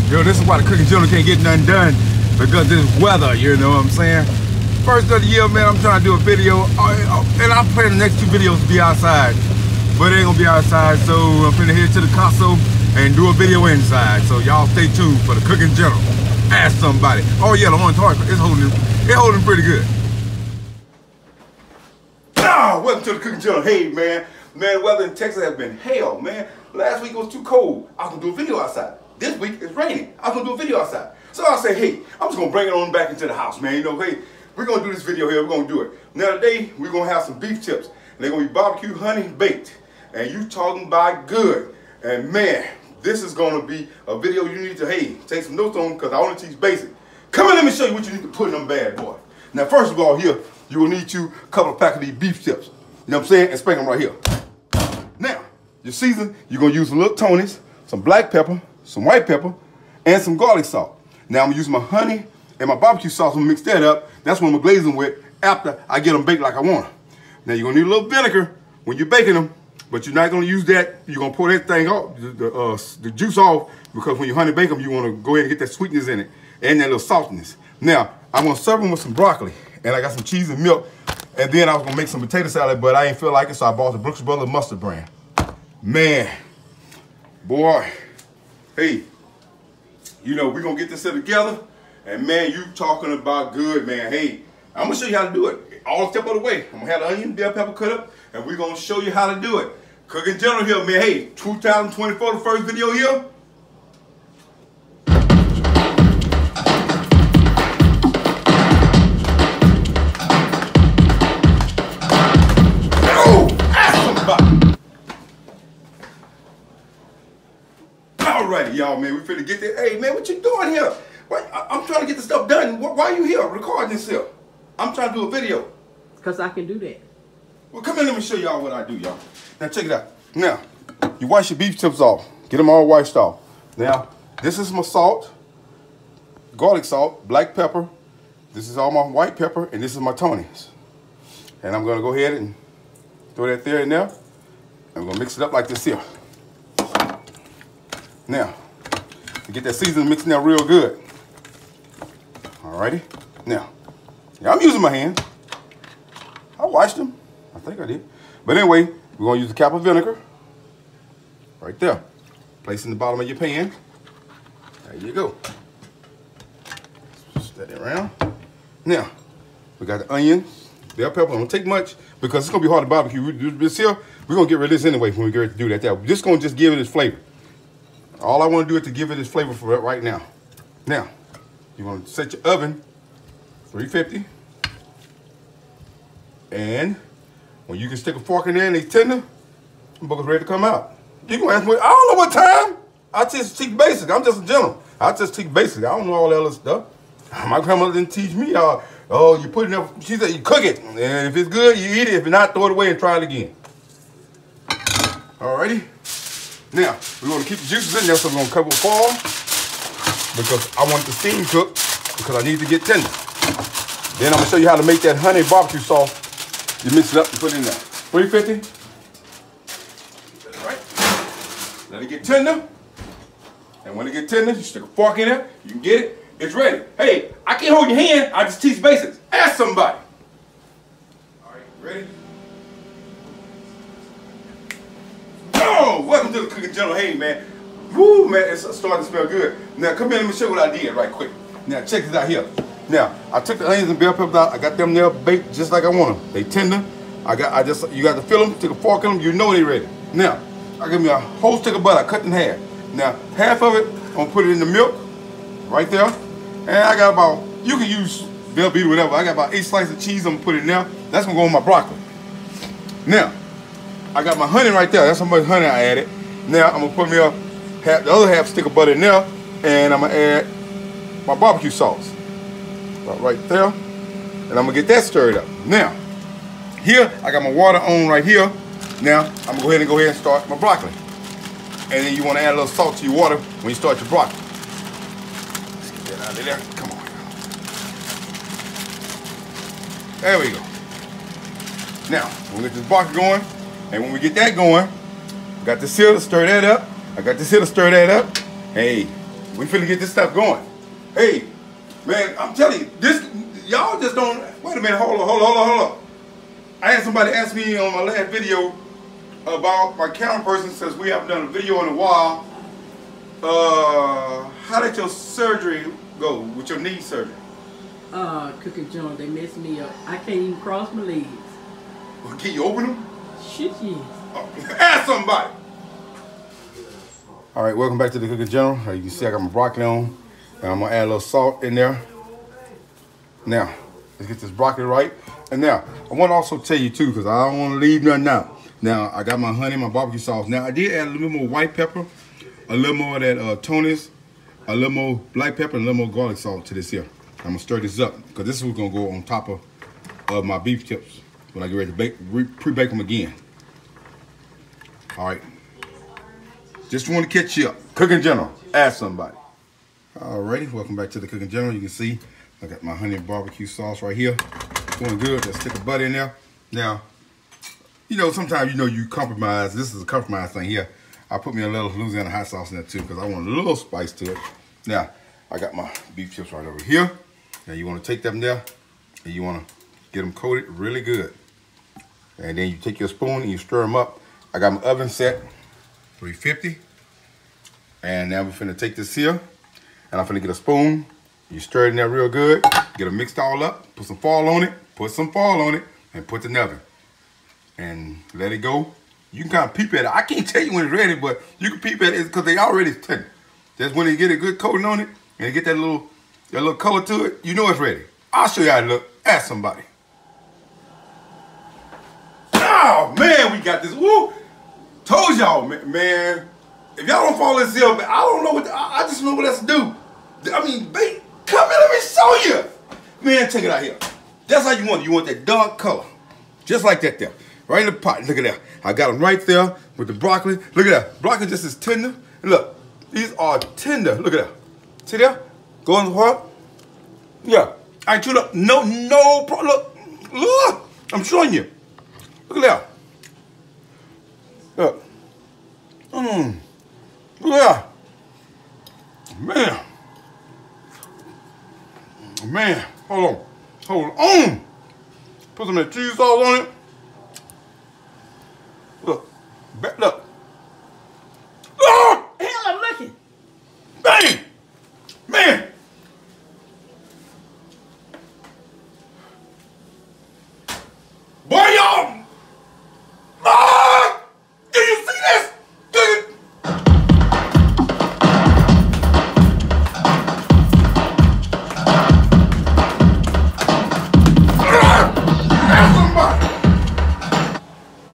Yo, this is why the cooking channel can't get nothing done, because this weather, you know what I'm saying? First of the year, man, I'm trying to do a video, and I'm planning the next 2 videos to be outside, but it ain't gonna be outside, so I'm finna head to the console and do a video inside. So y'all stay tuned for the cooking channel. Ask somebody. Oh yeah, the on target, it's holding pretty good. Welcome to the cooking channel. Hey man, the weather in Texas has been hell, man. Last week it was too cold. I was gonna do a video outside. This week it's raining. I was gonna do a video outside. So I say, hey, I'm just gonna bring it on back into the house, man. You know, hey, we're gonna do this video here. We're gonna do it. Now today we're gonna have some beef tips. And they're gonna be barbecue honey baked. And you talking about good. And man, this is gonna be a video you need to, hey, take some notes on, because I only teach basic. Come on, let me show you what you need to put in them bad boy. Now first of all here, you will need to couple of pack of these beef tips. You know what I'm saying? And spank them right here. Now, your season, you're gonna use some little Tony's, some black pepper, some white pepper, and some garlic salt. Now I'm gonna use my honey and my barbecue sauce. I'm gonna mix that up. That's what I'm gonna glaze them with after I get them baked like I want them. Now you're gonna need a little vinegar when you're baking them, but you're not gonna use that. You're gonna pour that thing off, the juice off, because when you honey bake them, you wanna go ahead and get that sweetness in it and that little saltiness. Now, I'm gonna serve them with some broccoli, and I got some cheese and milk, and then I was gonna make some potato salad, but I ain't feel like it, so I bought the Brooks Brothers mustard brand. Man, boy, hey, you know, we're gonna get this together, and man, you talking about good, man. Hey, I'm gonna show you how to do it all step of the way. I'm gonna have the onion, bell pepper cut up, and we're gonna show you how to do it. Cooking General here, man. Hey, 2024, the first video here. Alrighty, y'all, man, we finna get there. Hey, man, what you doing here? I'm trying to get the stuff done. Why are you here recording this here? I'm trying to do a video. Because I can do that. Well, come in, let me show y'all what I do, y'all. Now, check it out. Now, you wash your beef tips off. Get them all washed off. Now, this is my salt, garlic salt, black pepper. This is all my white pepper, and this is my Tony's. And I'm gonna go ahead and throw that there and there. I'm gonna mix it up like this here. Now, to get that seasoning mixing out real good. Alrighty. Now, I'm using my hand. I washed them. I think I did. But anyway, we're gonna use a cap of vinegar. Right there. Place in the bottom of your pan. There you go. Set it around. Now, we got the onions, bell pepper. Don't take much because it's gonna be hard to barbecue. This here, we're gonna get rid of this anyway when we get ready to do that. We're just gonna just give it its flavor. All I want to do is to give it its flavor for it right now. Now, you want to set your oven 350, and when you can stick a fork in there and it's tender, the book is ready to come out. You can ask me, I don't know what time. I just teach basic. I'm just a gentleman. I just teach basic. I don't know all that other stuff. My grandmother didn't teach me. Oh, you put it in. She said you cook it, and if it's good, you eat it. If not, throw it away and try it again. Alrighty. Now, we want to keep the juices in there, so we're going to cover with foil because I want the steam cooked because I need to get tender. Then I'm going to show you how to make that honey barbecue sauce. You mix it up and put it in there. 350. All right. Let it get tender. And when it gets tender, you stick a fork in there. You can get it. It's ready. Hey, I can't hold your hand. I just teach basics. Ask somebody. All right, ready? Oh, welcome to the cooking channel. Hey, man. Woo, man, it's starting to smell good. Now, come here, let me show you what I did right quick. Now, check this out here. Now, I took the onions and bell peppers out. I got them there baked just like I want them. They tender. You got to fill them, take a fork in them, you know they're ready. Now, I give me a whole stick of butter, I cut in half. Now, half of it, I'm gonna put it in the milk, right there. And I got about, you can use bell beater, whatever. I got about 8 slices of cheese, I'm gonna put it in there. That's gonna go on my broccoli. Now, I got my honey right there. That's how much honey I added. Now I'm gonna put me the other half stick of butter in there, and I'm gonna add my barbecue sauce right there, and I'm gonna get that stirred up. Now, here I got my water on right here. Now I'm gonna go ahead and start my broccoli, and then you want to add a little salt to your water when you start your broccoli. Let's get that out of there. Come on. There we go. Now we'll get this broccoli going. And when we get that going, got this here to stir that up. I got this here to stir that up. Hey, We finna get this stuff going. Hey, man, I'm telling you, this y'all just don't. Wait a minute, hold on. I had somebody ask me on my last video about my camera person, since we haven't done a video in a while. How did your surgery go with your knee surgery? Cooking John, they messed me up. I can't even cross my legs. Well, can you open them? Shit, yes. Oh, ask somebody. All right, welcome back to the Cooking General. You can see I got my broccoli on, and I'm gonna add a little salt in there. Now, let's get this broccoli right. And now, I want to also tell you too, because I don't want to leave nothing out. Now, I got my honey, my barbecue sauce. Now, I did add a little more white pepper, a little more of that Tony's, a little more black pepper, and a little more garlic salt to this here. I'm gonna stir this up, because this is what's gonna go on top of my beef tips when I get ready to bake, pre-bake them again. All right. Just want to catch you up. Cooking General, ask somebody. Alrighty, welcome back to the Cooking General. You can see I got my honey and barbecue sauce right here. Going good. Let's stick a butter in there. Now, you know, sometimes you compromise. This is a compromise thing here. I put me a little Louisiana hot sauce in there too, because I want a little spice to it. Now, I got my beef chips right over here. Now you want to take them there, and you want to get them coated really good. And then you take your spoon and you stir them up. I got my oven set 350. And now we're finna take this here, and I'm finna get a spoon. You stir it in there real good, get it mixed all up, put some foil on it, and put it in the oven. And let it go. You can kind of peep at it. I can't tell you when it's ready, but you can peep at it because they already tender. That's when you get a good coating on it, and you get that little color to it, you know it's ready. I'll show you how it look. Ask somebody. Oh, man, we got this. Woo! Told y'all, man. If y'all don't follow this here, I don't know what, I just know what else to do. I mean, come here, let me show you. Man, check it out here. That's how you want it. You want that dark color. Just like that there. Right in the pot. Look at that. I got them right there with the broccoli. Look at that. Broccoli just as tender. And look, these are tender. Look at that. See there? Go in the pot. Yeah. I ain't chewed up. No, look. I'm showing you. Look at that. Look. Look at that. Man, hold on. Put some of that cheese sauce on it. Look,